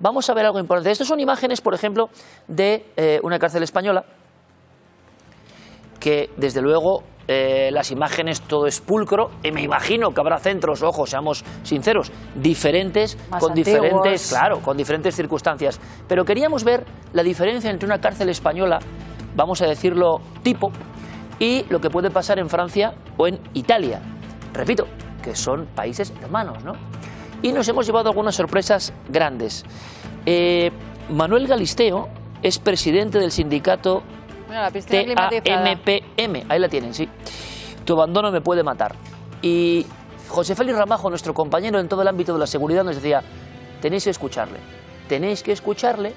Vamos a ver algo importante. Estas son imágenes, por ejemplo, de una cárcel española, que desde luego las imágenes todo es pulcro, y me imagino que habrá centros, ojo, seamos sinceros, diferentes, con diferentes, claro, con diferentes circunstancias. Pero queríamos ver la diferencia entre una cárcel española, vamos a decirlo tipo, y lo que puede pasar en Francia o en Italia. Repito, que son países hermanos, ¿no? Y nos hemos llevado algunas sorpresas grandes. Manuel Galisteo es presidente del sindicato TAMPM. Ahí la tienen, sí. Tu abandono me puede matar. Y José Félix Ramajo, nuestro compañero en todo el ámbito de la seguridad, nos decía: tenéis que escucharle. Tenéis que escucharle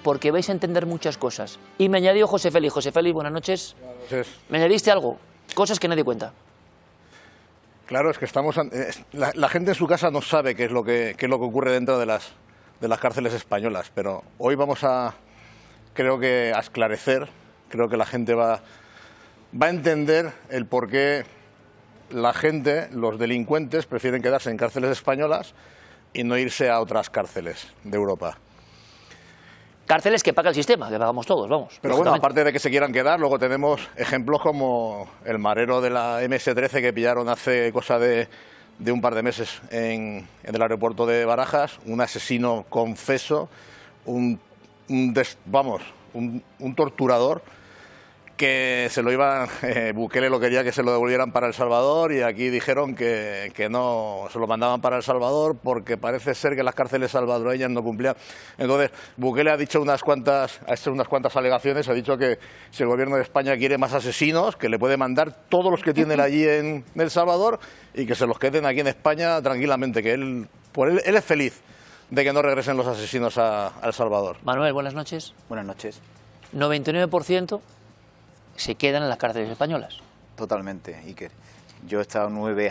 porque vais a entender muchas cosas. Y me añadió José Félix. José Félix, buenas noches. Buenas noches. Me añadiste algo, cosas que nadie cuenta. Claro, es que estamos... La gente en su casa no sabe qué es lo que ocurre dentro de las cárceles españolas, pero hoy vamos a, creo que, a esclarecer, creo que la gente va a entender el por qué la gente, los delincuentes, prefieren quedarse en cárceles españolas y no irse a otras cárceles de Europa. Cárceles que paga el sistema, que pagamos todos, vamos. Pero bueno, aparte de que se quieran quedar, luego tenemos ejemplos como el marero de la MS-13 que pillaron hace cosa de un par de meses en el aeropuerto de Barajas, un asesino confeso, un torturador que se lo iban, Bukele lo quería que se lo devolvieran para El Salvador, y aquí dijeron que no, se lo mandaban para El Salvador porque parece ser que las cárceles salvadoreñas no cumplían. Entonces, Bukele ha hecho unas cuantas alegaciones, ha dicho que si el gobierno de España quiere más asesinos, que le puede mandar todos los que tienen allí en El Salvador y que se los queden aquí en España tranquilamente, que él es feliz de que no regresen los asesinos a El Salvador. Manuel, buenas noches. Buenas noches. 99% se quedan en las cárceles españolas. Totalmente, Iker. Yo he estado 9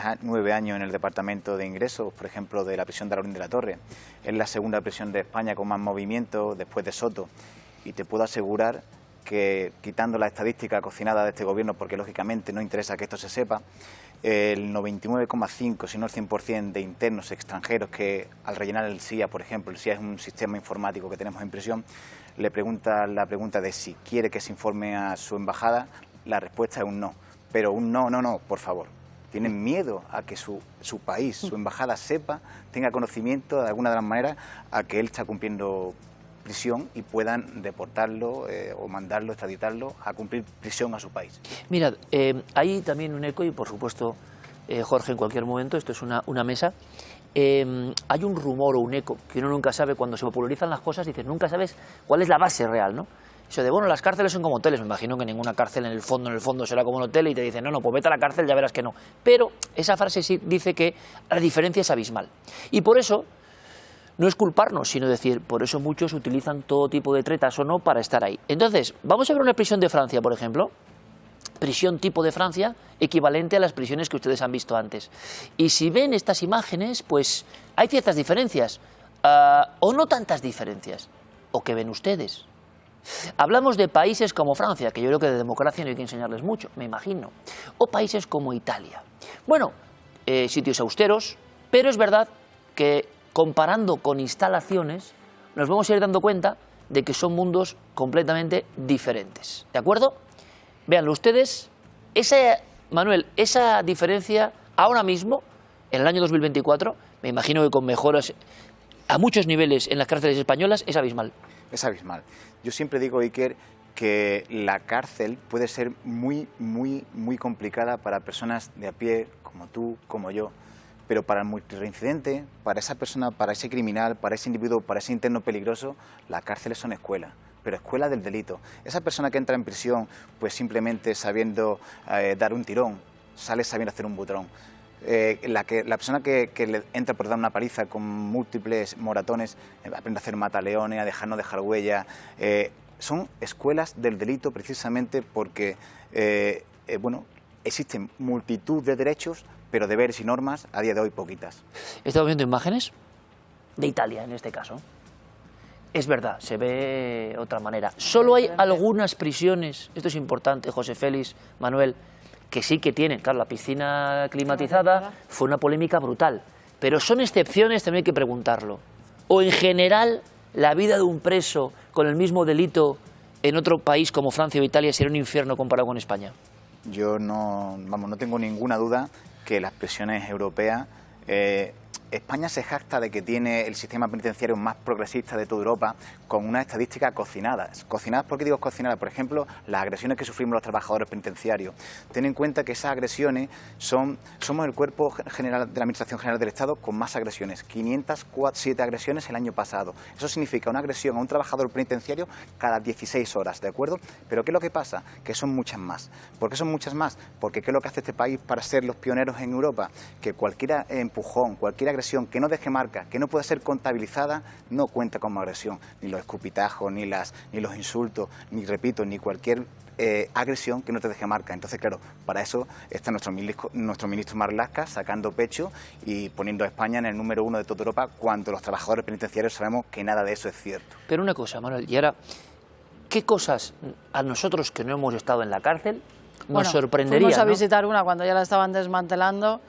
años en el departamento de ingresos, por ejemplo, de la prisión de Alaurín de la Torre. Es la segunda prisión de España con más movimiento después de Soto. Y te puedo asegurar que, quitando la estadística cocinada de este gobierno, porque lógicamente no interesa que esto se sepa, el 99,5, si no el 100% de internos extranjeros que al rellenar el SIA, por ejemplo, el SIA es un sistema informático que tenemos en prisión, le pregunta la pregunta de si quiere que se informe a su embajada, la respuesta es un no. Pero un no, por favor. Tienen miedo a que su país, su embajada sepa, tenga conocimiento de alguna de las maneras a que él está cumpliendo prisión y puedan deportarlo o mandarlo, extraditarlo a cumplir prisión a su país. Mirad, hay también un eco y por supuesto, Jorge, en cualquier momento, esto es una mesa, hay un rumor o un eco que uno nunca sabe cuando se popularizan las cosas, dices, nunca sabes cuál es la base real, ¿no? Eso de, bueno, las cárceles son como hoteles, me imagino que ninguna cárcel en el fondo será como un hotel y te dicen, no, pues vete a la cárcel, ya verás que no. Pero esa frase sí dice que la diferencia es abismal. Y por eso, no es culparnos, sino decir, por eso muchos utilizan todo tipo de tretas o no para estar ahí. Entonces, vamos a ver una prisión de Francia, por ejemplo, prisión tipo de Francia, equivalente a las prisiones que ustedes han visto antes. Y si ven estas imágenes, pues hay ciertas diferencias, o no tantas diferencias, o que ven ustedes. Hablamos de países como Francia, que yo creo que de democracia no hay que enseñarles mucho, me imagino, o países como Italia. Bueno, sitios austeros, pero es verdad que comparando con instalaciones, nos vamos a ir dando cuenta de que son mundos completamente diferentes. ¿De acuerdo? Véanlo ustedes, Manuel, esa diferencia ahora mismo, en el año 2024, me imagino que con mejoras a muchos niveles en las cárceles españolas, es abismal. Es abismal. Yo siempre digo, Iker, que la cárcel puede ser muy complicada para personas de a pie, como tú, como yo, pero para el multireincidente, para esa persona, para ese criminal, para ese individuo, para ese interno peligroso, las cárceles son escuelas, pero escuelas del delito. Esa persona que entra en prisión, pues simplemente sabiendo dar un tirón, sale sabiendo hacer un butrón. La persona que le entra por dar una paliza con múltiples moratones, aprende a hacer mataleones, a no dejar huella. Son escuelas del delito precisamente porque, existen multitud de derechos, pero deberes y normas a día de hoy poquitas. Estamos viendo imágenes de Italia en este caso. Es verdad, se ve de otra manera. Solo hay algunas prisiones, esto es importante, José Félix, Manuel, que sí que tienen, claro, la piscina climatizada fue una polémica brutal, pero son excepciones, también hay que preguntarlo. O en general la vida de un preso con el mismo delito en otro país como Francia o Italia sería un infierno comparado con España? Yo no tengo ninguna duda que las prisiones europeas... España se jacta de que tiene el sistema penitenciario más progresista de toda Europa, con unas estadísticas cocinadas. ¿Cocinadas? ¿Por qué digo cocinadas? Por ejemplo, las agresiones que sufrimos los trabajadores penitenciarios. Ten en cuenta que esas agresiones somos el cuerpo general de la Administración General del Estado con más agresiones, 507 agresiones el año pasado. Eso significa una agresión a un trabajador penitenciario cada 16 horas, ¿de acuerdo? Pero ¿qué es lo que pasa? Que son muchas más. ¿Por qué son muchas más? Porque ¿qué es lo que hace este país para ser los pioneros en Europa? Que cualquier empujón, cualquier agresión que no deje marca, que no pueda ser contabilizada, no cuenta como agresión. Ni los escupitajos, ni los insultos, ni repito, ni cualquier agresión que no te deje marca. Entonces, claro, para eso está nuestro ministro Marlaska sacando pecho y poniendo a España en el número 1 de toda Europa, cuando los trabajadores penitenciarios sabemos que nada de eso es cierto. Pero una cosa, Manuel, y ahora, ¿qué cosas a nosotros que no hemos estado en la cárcel nos sorprendería? Fuimos a ¿no? visitar una cuando ya la estaban desmantelando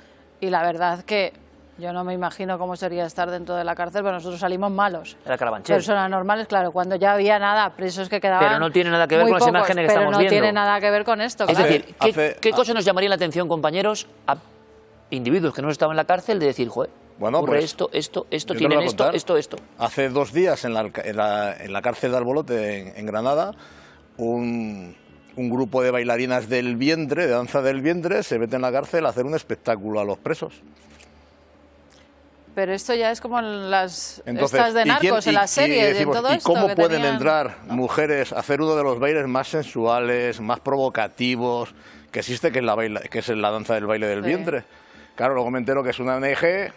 y la verdad que yo no me imagino cómo sería estar dentro de la cárcel, pero nosotros salimos malos. Era Carabanchel. Personas normales, claro, cuando ya había nada, presos que quedaban. Pero no tiene nada que ver con las imágenes que estamos viendo. Pero no tiene nada que ver con esto. Es Claro. decir, ¿qué cosas nos llamaría la atención, compañeros, a individuos que no estaban en la cárcel, de decir, joder, ocurre esto, tienen esto? Hace 2 días en la cárcel de Albolote, en Granada, un grupo de bailarinas del vientre, de danza del vientre, se mete en la cárcel a hacer un espectáculo a los presos. Pero esto ya es como en las estas de narcos, en las series, decimos, y en todo esto. ¿Y cómo pueden tenían... entrar mujeres a hacer uno de los bailes más sensuales, más provocativos que existe, que es la danza del baile del vientre? Claro, luego me entero que es una ONG,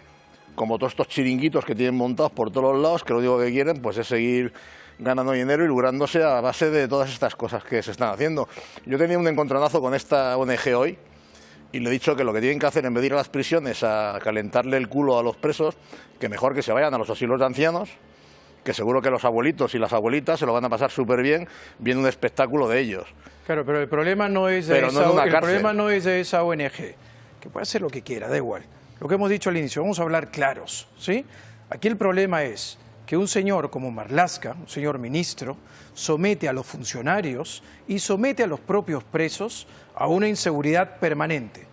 como todos estos chiringuitos que tienen montados por todos los lados, que lo único que quieren pues es seguir ganando dinero y lucrándose a base de todas estas cosas que se están haciendo. Yo tenía un encontronazo con esta ONG hoy, y le he dicho que lo que tienen que hacer, en vez de ir a las prisiones a calentarle el culo a los presos, que mejor que se vayan a los asilos de ancianos, que seguro que los abuelitos y las abuelitas se lo van a pasar súper bien viendo un espectáculo de ellos. Claro, pero el problema no es de esa ONG, que puede hacer lo que quiera, da igual. Lo que hemos dicho al inicio, vamos a hablar claros, ¿sí? Aquí el problema es que un señor como Marlaska, un señor ministro, somete a los funcionarios y somete a los propios presos a una inseguridad permanente.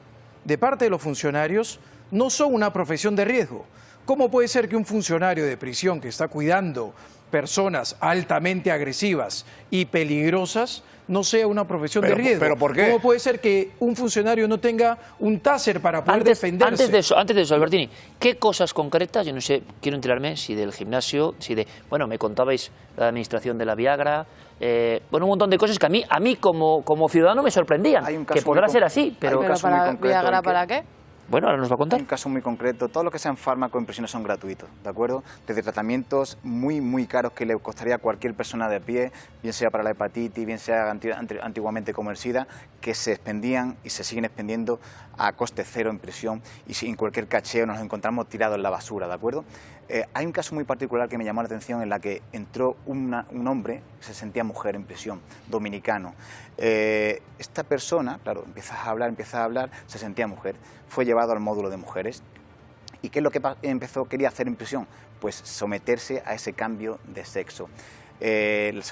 De parte de los funcionarios, no son una profesión de riesgo. ¿Cómo puede ser que un funcionario de prisión que está cuidando personas altamente agresivas y peligrosas no sea una profesión de riesgo? ¿Pero por qué? ¿Cómo puede ser que un funcionario no tenga un taser para poder defenderse? Antes de eso, Albertini, ¿qué cosas concretas? Yo no sé, quiero enterarme si del gimnasio, bueno, me contabais la administración de la Viagra, bueno, un montón de cosas que a mí como ciudadano me sorprendían, que podrá ser así, pero... ¿Pero para Viagra para qué? Bueno, ahora nos va a contar. Hay un caso muy concreto. Todo lo que sean fármacos en prisiones son gratuitos, ¿de acuerdo? Desde tratamientos muy caros que le costaría a cualquier persona de pie, bien sea para la hepatitis, bien sea antiguamente como el SIDA, que se expendían y se siguen expendiendo a coste cero en prisión, y si en cualquier cacheo nos encontramos tirados en la basura, ¿de acuerdo? Hay un caso muy particular que me llamó la atención, en la que entró un hombre que se sentía mujer en prisión, dominicano. Esta persona, claro, empieza a hablar, se sentía mujer, fue llevado al módulo de mujeres. ¿Y qué es lo que quería hacer en prisión? Pues someterse a ese cambio de sexo.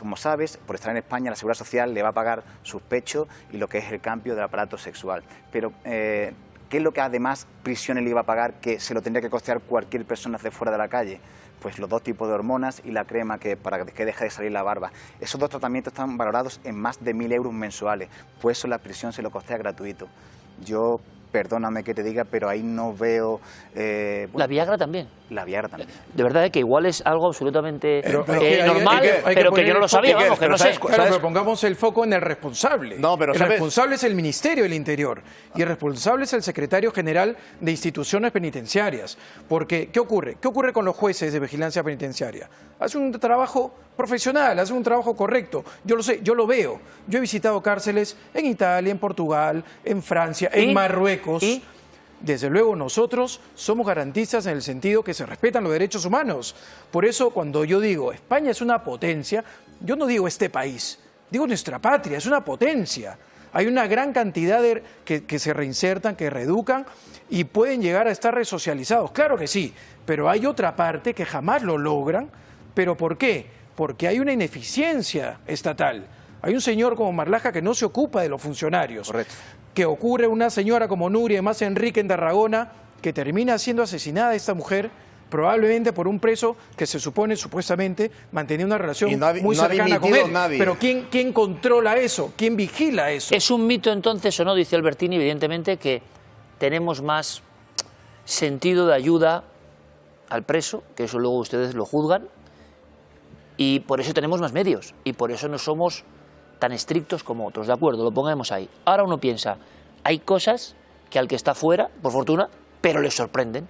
Como sabes, por estar en España, la Seguridad Social le va a pagar sus pechos y lo que es el cambio del aparato sexual. Pero ¿qué es lo que además prisiones le iba a pagar, que se lo tendría que costear cualquier persona de fuera de la calle? Pues los 2 tipos de hormonas y la crema para que deje de salir la barba. Esos 2 tratamientos están valorados en más de 1.000 euros mensuales. Pues eso la prisión se lo costea gratuito. Yo, perdóname que te diga, pero ahí no veo... ¿La Viagra también? La Viagra también. De verdad que igual es algo absolutamente normal, pero que yo no lo sabía, vamos, que no sé. Claro, pero pongamos el foco en el responsable. No, pero el responsable es el Ministerio del Interior y el responsable es el Secretario General de Instituciones Penitenciarias. Porque, ¿qué ocurre? ¿Qué ocurre con los jueces de vigilancia penitenciaria? Hacen un trabajo profesional, hacen un trabajo correcto. Yo lo sé, yo lo veo. Yo he visitado cárceles en Italia, en Portugal, en Francia, en Marruecos. ¿Y? Desde luego nosotros somos garantistas en el sentido que se respetan los derechos humanos. Por eso cuando yo digo España es una potencia, yo no digo este país, digo nuestra patria, es una potencia. Hay una gran cantidad que se reinsertan, que reeducan y pueden llegar a estar resocializados. Claro que sí, pero hay otra parte que jamás lo logran ¿Pero por qué? Porque hay una ineficiencia estatal. Hay un señor como Marlaska que no se ocupa de los funcionarios. Correcto. Que ocurre una señora como Nuria, más Enrique en Tarragona, que termina siendo asesinada esta mujer, probablemente por un preso que se supone, supuestamente, mantenía una relación muy cercana con él. Nadie. Pero ¿quién controla eso? ¿Quién vigila eso? ¿Es un mito entonces o no? Dice Albertini, evidentemente, que tenemos más sentido de ayuda al preso, que eso luego ustedes lo juzgan, y por eso tenemos más medios, y por eso no somos tan estrictos como otros, ¿de acuerdo? Lo pongamos ahí. Ahora uno piensa, hay cosas que al que está fuera, por fortuna, pero le sorprenden.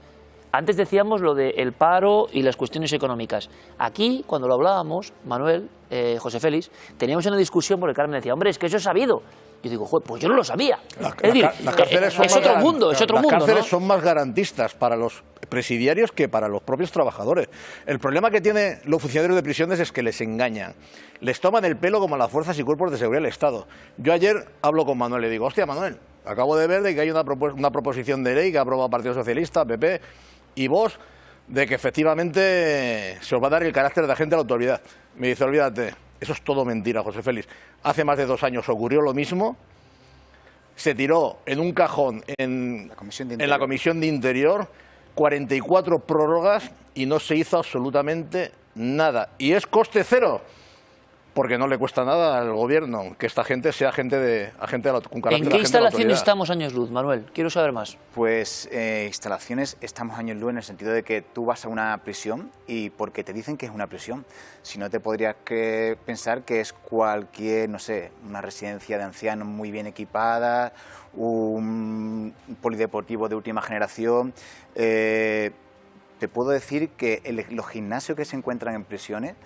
Antes decíamos lo del paro y las cuestiones económicas. Aquí, cuando lo hablábamos, Manuel, José Félix, teníamos una discusión porque Carmen decía, hombre, es que eso es sabido. Yo digo, joder, pues yo no lo sabía. Es decir, es otro mundo, es otro mundo. Las cárceles ¿no? son más garantistas para los presidiarios que para los propios trabajadores. El problema que tienen los funcionarios de prisiones es que les engañan. Les toman el pelo como a las fuerzas y cuerpos de seguridad del Estado. Yo ayer hablo con Manuel y le digo, hostia, Manuel, acabo de ver de que hay una proposición de ley que ha aprobado el Partido Socialista, PP y Vox, de que efectivamente se os va a dar el carácter de agente de la autoridad. Me dice, olvídate. Eso es todo mentira, José Félix. Hace más de 2 años ocurrió lo mismo, se tiró en un cajón en la Comisión de Interior 44 prórrogas y no se hizo absolutamente nada. Y es coste cero, porque no le cuesta nada al gobierno que esta gente sea con carácter de autoridad. ¿En qué instalaciones estamos años luz, Manuel? Quiero saber más. Pues instalaciones estamos años luz en el sentido de que tú vas a una prisión y porque te dicen que es una prisión, si no te podrías pensar que es cualquier, no sé, una residencia de ancianos muy bien equipada, un polideportivo de última generación. Te puedo decir que los gimnasios que se encuentran en prisiones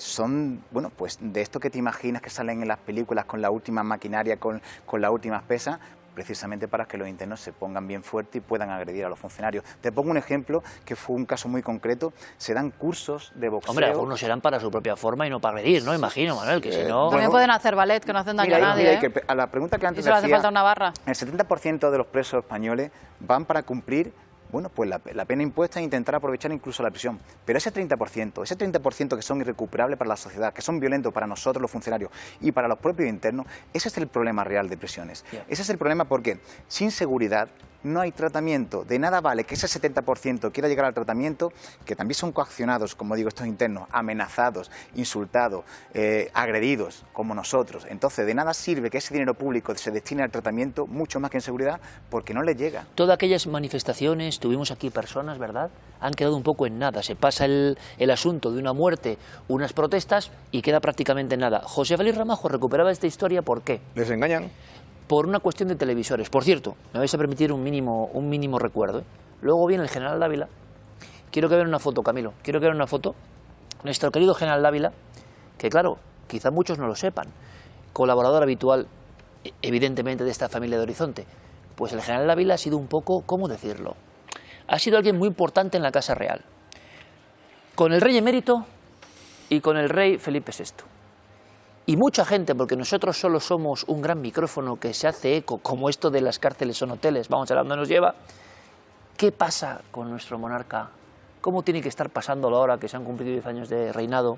son, bueno, pues de esto que te imaginas que salen en las películas con la última maquinaria, con las últimas pesas, precisamente para que los internos se pongan bien fuertes y puedan agredir a los funcionarios. Te pongo un ejemplo que fue un caso muy concreto. Se dan cursos de boxeo. Hombre, algunos serán para su propia forma y no para agredir, ¿no? Imagino, Manuel, que si no... También pueden hacer ballet, que no hacen daño a nadie. A la pregunta que antes ¿Y solo hace falta una barra? El 70% de los presos españoles van para cumplir, bueno, pues la pena impuesta e intentar aprovechar incluso la prisión. Pero ese 30% que son irrecuperables para la sociedad, que son violentos para nosotros los funcionarios y para los propios internos, ese es el problema real de prisiones. Yeah. Ese es el problema porque sin seguridad no hay tratamiento. De nada vale que ese 70% quiera llegar al tratamiento, que también son coaccionados, como digo, estos internos, amenazados, insultados, agredidos, como nosotros. Entonces, de nada sirve que ese dinero público se destine al tratamiento, mucho más que en seguridad, porque no le llega. Todas aquellas manifestaciones, tuvimos aquí personas, ¿verdad?, han quedado un poco en nada. Se pasa el asunto de una muerte, unas protestas, y queda prácticamente en nada. José Félix Ramajo recuperaba esta historia, ¿por qué? Les engañan. Por una cuestión de televisores. Por cierto, me vais a permitir un mínimo recuerdo, ¿eh? Luego viene el general Dávila. Quiero que vean una foto, Camilo. Quiero que vean una foto. Nuestro querido general Dávila, que claro, quizá muchos no lo sepan, colaborador habitual, evidentemente, de esta familia de Horizonte. Pues el general Dávila ha sido un poco, ¿cómo decirlo?, ha sido alguien muy importante en la Casa Real. Con el rey emérito y con el rey Felipe VI. Y mucha gente, porque nosotros solo somos un gran micrófono que se hace eco, como esto de las cárceles son hoteles, vamos a ver a dónde nos lleva. ¿Qué pasa con nuestro monarca? ¿Cómo tiene que estar pasándolo ahora que se han cumplido 10 años de reinado?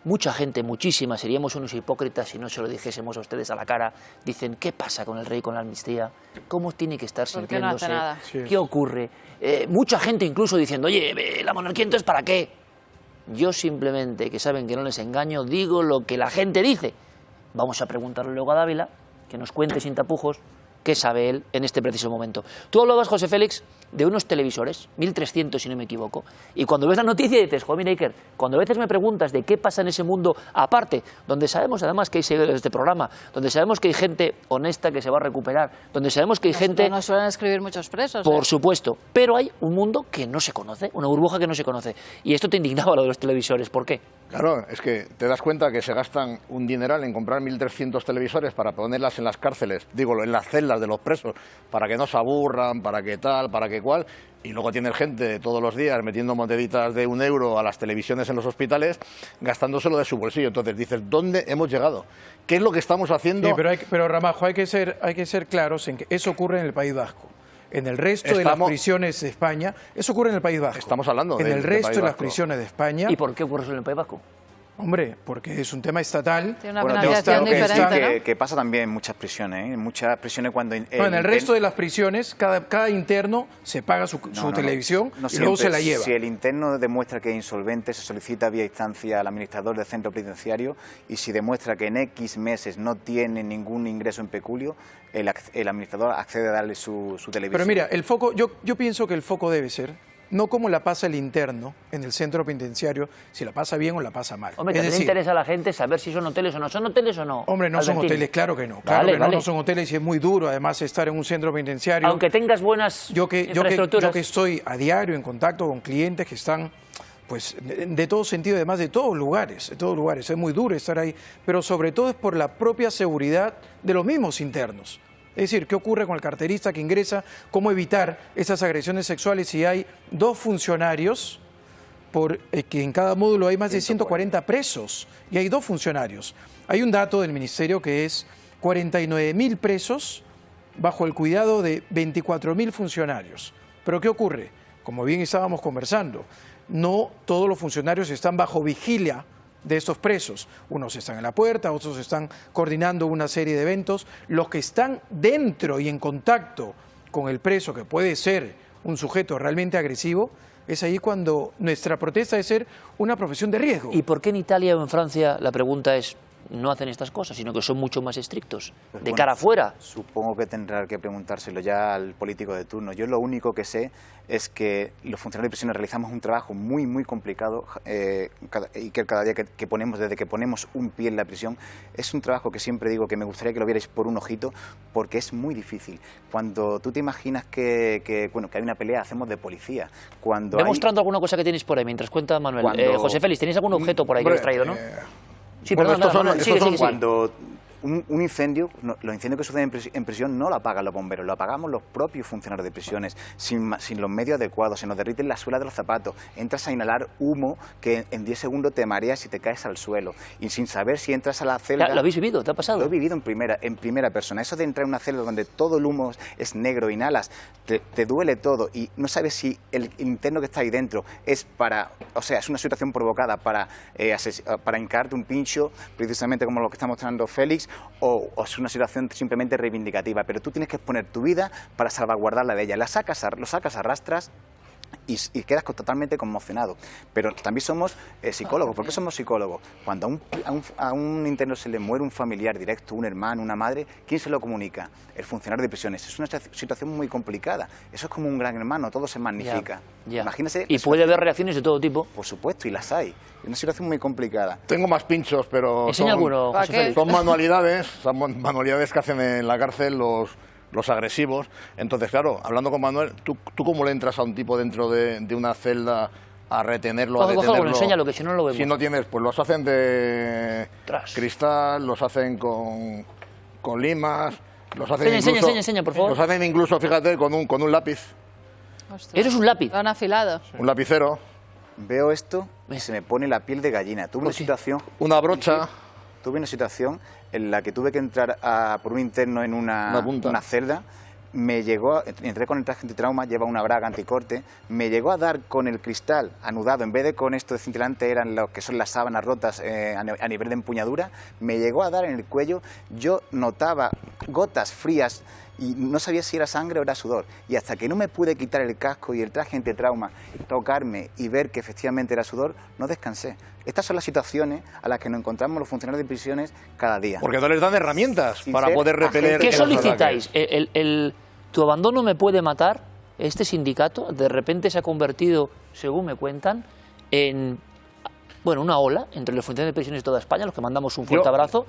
Mucha gente, muchísima, seríamos unos hipócritas si no se lo dijésemos a ustedes a la cara. Dicen, ¿qué pasa con el rey, con la amnistía? ¿Cómo tiene que estar sintiéndose? No hace nada. ¿Qué ocurre? Mucha gente incluso diciendo, oye, la monarquía entonces ¿para qué? Yo simplemente, que saben que no les engaño, digo lo que la gente dice. Vamos a preguntarle luego a Dávila, que nos cuente sin tapujos qué sabe él en este preciso momento. Tú hablabas, José Félix, de unos televisores, 1.300 si no me equivoco, y cuando ves la noticia dices, joder, mira, Iker, cuando a veces me preguntas de qué pasa en ese mundo aparte, donde sabemos además que hay seguidores de este programa, donde sabemos que hay gente honesta que se va a recuperar, donde sabemos que hay gente... No suelen escribir muchos presos. Por supuesto, pero hay un mundo que no se conoce, una burbuja que no se conoce, y esto te indignaba lo de los televisores, ¿por qué? Claro, es que te das cuenta que se gastan un dineral en comprar 1.300 televisores para ponerlas en las cárceles, digo, en las celdas de los presos, para que no se aburran, para que tal, para que cual, y luego tiene gente todos los días metiendo moneditas de €1 a las televisiones en los hospitales, gastándoselo de su bolsillo. Entonces dices, ¿dónde hemos llegado? ¿Qué es lo que estamos haciendo? Sí, pero Ramajo, hay que ser claros en que eso ocurre en el País Vasco. En el resto de las prisiones de España, eso ocurre en el País Vasco. Estamos hablando en el resto de las prisiones de España. ¿Y por qué ocurre eso en el País Vasco? Hombre, porque es un tema estatal. Tiene una penalización diferente, ¿no? Que pasa también en muchas prisiones, ¿eh? En muchas prisiones cuando... en el resto de las prisiones, cada interno se paga su televisión y luego se la lleva. Si el interno demuestra que es insolvente, se solicita vía instancia al administrador del centro penitenciario, y si demuestra que en X meses no tiene ningún ingreso en peculio, el administrador accede a darle su televisión. Pero mira, el foco, yo pienso que el foco debe ser no cómo la pasa el interno en el centro penitenciario, si la pasa bien o la pasa mal. Hombre, también interesa a la gente saber si son hoteles o no. ¿Son hoteles o no? Hombre, no son hoteles, claro que no. Claro que no son hoteles y es muy duro, además, estar en un centro penitenciario. Aunque tengas buenas infraestructuras. Yo que estoy a diario en contacto con clientes que están, pues, de todo sentido, además de todos lugares. Es muy duro estar ahí, pero sobre todo es por la propia seguridad de los mismos internos. Es decir, ¿qué ocurre con el carterista que ingresa? ¿Cómo evitar esas agresiones sexuales si hay 2 funcionarios, que en cada módulo hay más de 140 presos y hay 2 funcionarios? Hay un dato del Ministerio que es 49.000 presos bajo el cuidado de 24.000 funcionarios. ¿Pero qué ocurre? Como bien estábamos conversando, no todos los funcionarios están bajo vigilia de estos presos. Unos están en la puerta, otros están coordinando una serie de eventos. Los que están dentro y en contacto con el preso, que puede ser un sujeto realmente agresivo, es ahí cuando nuestra protesta debe ser una profesión de riesgo. ¿Y por qué en Italia o en Francia la pregunta es no hacen estas cosas, sino que son mucho más estrictos, pues de cara afuera? Supongo que tendrá que preguntárselo ya al político de turno. Yo lo único que sé es que los funcionarios de prisiones realizamos un trabajo muy, muy complicado y que cada día que ponemos, desde que ponemos un pie en la prisión, es un trabajo que siempre digo que me gustaría que lo vierais por un ojito, porque es muy difícil. Cuando tú te imaginas que hay una pelea, hacemos de policía. Ve mostrando alguna cosa que tienes por ahí, mientras cuenta Manuel. José Félix, ¿tenéis algún objeto por ahí que os traído, no? Sí, bueno, perdón, sigue. Cuando un incendio, los incendios que suceden en prisión no lo apagan los bomberos, lo apagamos los propios funcionarios de prisiones, sin los medios adecuados, se nos derriten la suela de los zapatos, entras a inhalar humo que en 10 segundos te mareas y te caes al suelo, y sin saber si entras a la celda... ¿Lo habéis vivido? ¿Te ha pasado? Lo he vivido en primera persona. Eso de entrar en una celda donde todo el humo es negro, inhalas, te duele todo, y no sabes si el interno que está ahí dentro es es una situación provocada para hincarte un pincho, precisamente como lo que está mostrando Félix, o es una situación simplemente reivindicativa, pero tú tienes que exponer tu vida para salvaguardar la de ella. Lo sacas a rastras y quedas totalmente conmocionado. Pero también somos psicólogos. ¿Por qué somos psicólogos? Cuando a un interno se le muere un familiar directo, un hermano, una madre, ¿quién se lo comunica? El funcionario de prisiones. Es una situación muy complicada. Eso es como un gran hermano, todo se magnifica. Imagínese. Y puede haber reacciones de todo tipo. Por supuesto, y las hay. Es una situación muy complicada. Tengo más pinchos, pero son manualidades que hacen en la cárcel los agresivos. Entonces, claro, hablando con Manuel, ¿tú cómo le entras a un tipo dentro de una celda a retenerlo, a detenerlo? Enséñalo, que si no lo vemos. Si no tienes, pues los hacen de cristal, los hacen con limas, los hacen enseña, por favor. Los hacen incluso, fíjate, con un lápiz. Ostras. ¿Eres un lápiz? Lo han afilado. Un lapicero. Veo esto y se me pone la piel de gallina. Tuve una brocha. Tuve una situación en la que tuve que entrar por un interno en una celda. Entré con el traje antitrauma, lleva una braga anticorte, me llegó a dar con el cristal anudado, en vez de con esto de cintilante eran lo que son las sábanas rotas a nivel de empuñadura, me llegó a dar en el cuello, yo notaba gotas frías y no sabía si era sangre o era sudor, y hasta que no me pude quitar el casco y el traje antitrauma, tocarme y ver que efectivamente era sudor, no descansé. Estas son las situaciones a las que nos encontramos los funcionarios de prisiones cada día. Porque no les dan herramientas para poder repeler. ¿Qué solicitáis? ¿Tu abandono me puede matar? Este sindicato de repente se ha convertido, según me cuentan, en una ola entre los funcionarios de prisiones de toda España, los que mandamos un fuerte abrazo.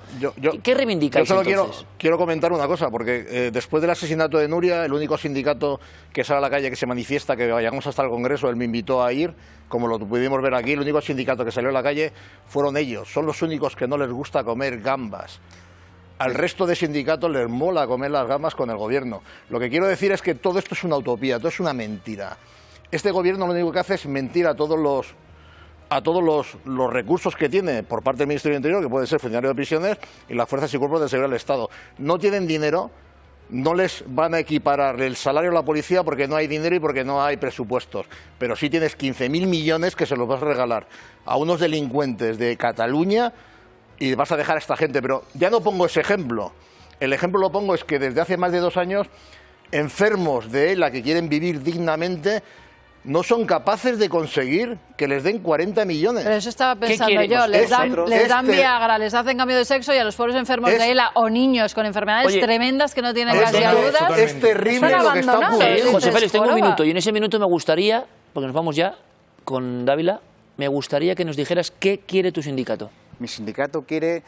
¿Qué reivindicáis entonces? Quiero comentar una cosa, porque después del asesinato de Nuria, el único sindicato que sale a la calle, que se manifiesta, que vayamos hasta el Congreso, él me invitó a ir, como lo pudimos ver aquí, el único sindicato que salió a la calle fueron ellos. Son los únicos que no les gusta comer gambas. Al resto de sindicatos les mola comer las gambas con el gobierno. Lo que quiero decir es que todo esto es una utopía, todo es una mentira. Este gobierno lo único que hace es mentir a todos los recursos que tiene por parte del Ministerio del Interior, que puede ser funcionario de prisiones, y las fuerzas y cuerpos de seguridad del Estado. No tienen dinero no les van a equiparar el salario a la policía porque no hay dinero y porque no hay presupuestos, pero sí tienes 15.000 millones que se los vas a regalar a unos delincuentes de Cataluña y vas a dejar a esta gente. Pero ya no pongo ese ejemplo. El ejemplo lo pongo es que desde hace más de 2 años, enfermos de ELA que quieren vivir dignamente no son capaces de conseguir que les den 40 millones. Pero eso estaba pensando yo, les dan Viagra, les hacen cambio de sexo y a los pobres enfermos de ELA o niños con enfermedades tremendas que no tienen casi ayudas. Es terrible lo que está ocurriendo. José Félix, tengo un minuto y en ese minuto me gustaría, porque nos vamos ya con Dávila, me gustaría que nos dijeras qué quiere tu sindicato. Mi sindicato quiere,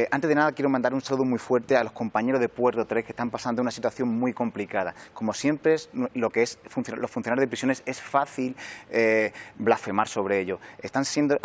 antes de nada quiero mandar un saludo muy fuerte a los compañeros de Puerto 3 que están pasando una situación muy complicada. Como siempre, lo que es los funcionarios de prisiones es fácil blasfemar sobre ellos. Están siendo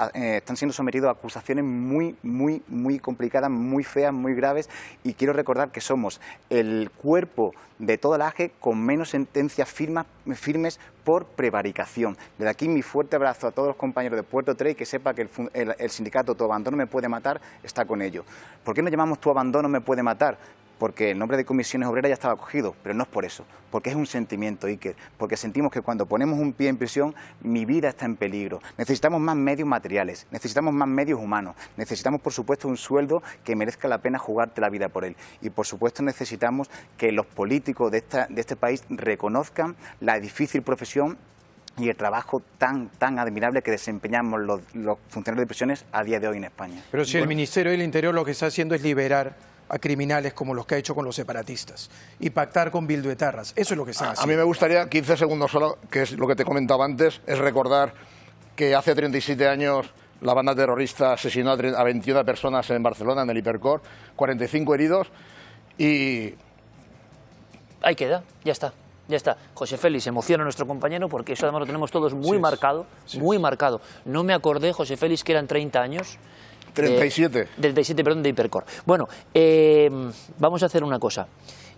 sometidos a acusaciones muy complicadas, muy feas, muy graves, y quiero recordar que somos el cuerpo de toda la AGE con menos sentencias firmes por prevaricación. Desde aquí mi fuerte abrazo a todos los compañeros de Puerto 3 y que sepa que el sindicato Tu Abandono Me Puede Matar está con ellos. ¿Por qué nos llamamos Tu Abandono Me Puede Matar? Porque el nombre de Comisiones Obreras ya estaba cogido, pero no es por eso, porque es un sentimiento, Iker, porque sentimos que cuando ponemos un pie en prisión, mi vida está en peligro. Necesitamos más medios materiales, necesitamos más medios humanos, necesitamos, por supuesto, un sueldo que merezca la pena jugarte la vida por él. Y, por supuesto, necesitamos que los políticos de este país reconozcan la difícil profesión y el trabajo tan admirable que desempeñamos los funcionarios de prisiones a día de hoy en España. Pero si el Ministerio del Interior lo que está haciendo es liberar a criminales como los que ha hecho con los separatistas y pactar con bilduetarras, eso es lo que están haciendo. A mí me gustaría, 15 segundos solo, que es lo que te comentaba antes, es recordar que hace 37 años la banda terrorista asesinó a 21 personas en Barcelona, en el Hipercor, 45 heridos y... Ahí queda, ya está. Ya está. José Félix, emociona a nuestro compañero porque eso además lo tenemos todos muy marcado, muy marcado. No me acordé, José Félix, que eran 30 años. 37. 37, perdón, de Hipercor. Bueno, vamos a hacer una cosa.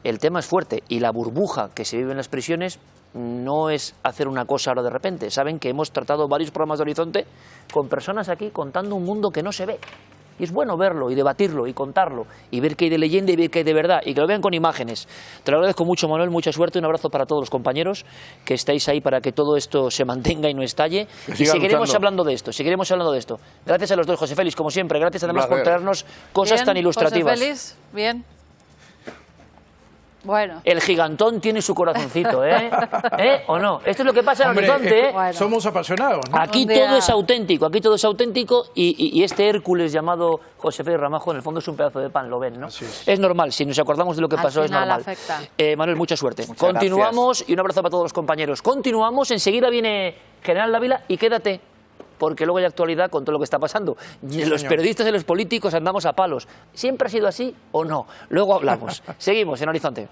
El tema es fuerte y la burbuja que se vive en las prisiones no es hacer una cosa ahora de repente. Saben que hemos tratado varios programas de Horizonte con personas aquí contando un mundo que no se ve. Y es bueno verlo y debatirlo y contarlo y ver qué hay de leyenda y ver qué hay de verdad y que lo vean con imágenes. Te lo agradezco mucho, Manuel, mucha suerte, un abrazo para todos los compañeros que estáis ahí para que todo esto se mantenga y no estalle. Y seguiremos hablando de esto, seguiremos hablando de esto. Gracias a los dos, José Félix, como siempre. Gracias además por traernos cosas bien, tan ilustrativas. José Félix, bien. Bueno. El gigantón tiene su corazoncito, ¿eh? ¿O no? Esto es lo que pasa en Horizonte, ¿eh? Bueno. Somos apasionados, ¿no? Aquí todo es auténtico, y este Hércules llamado José Félix Ramajo en el fondo es un pedazo de pan, lo ven, ¿no? Es normal, si nos acordamos de lo que pasó es normal. Afecta. Manuel, mucha suerte. Muchas Continuamos gracias. Y un abrazo para todos los compañeros. Continuamos, enseguida viene General Dávila y quédate, porque luego hay actualidad con todo lo que está pasando. Los periodistas y los políticos andamos a palos. ¿Siempre ha sido así o no? Luego hablamos. Seguimos en Horizonte.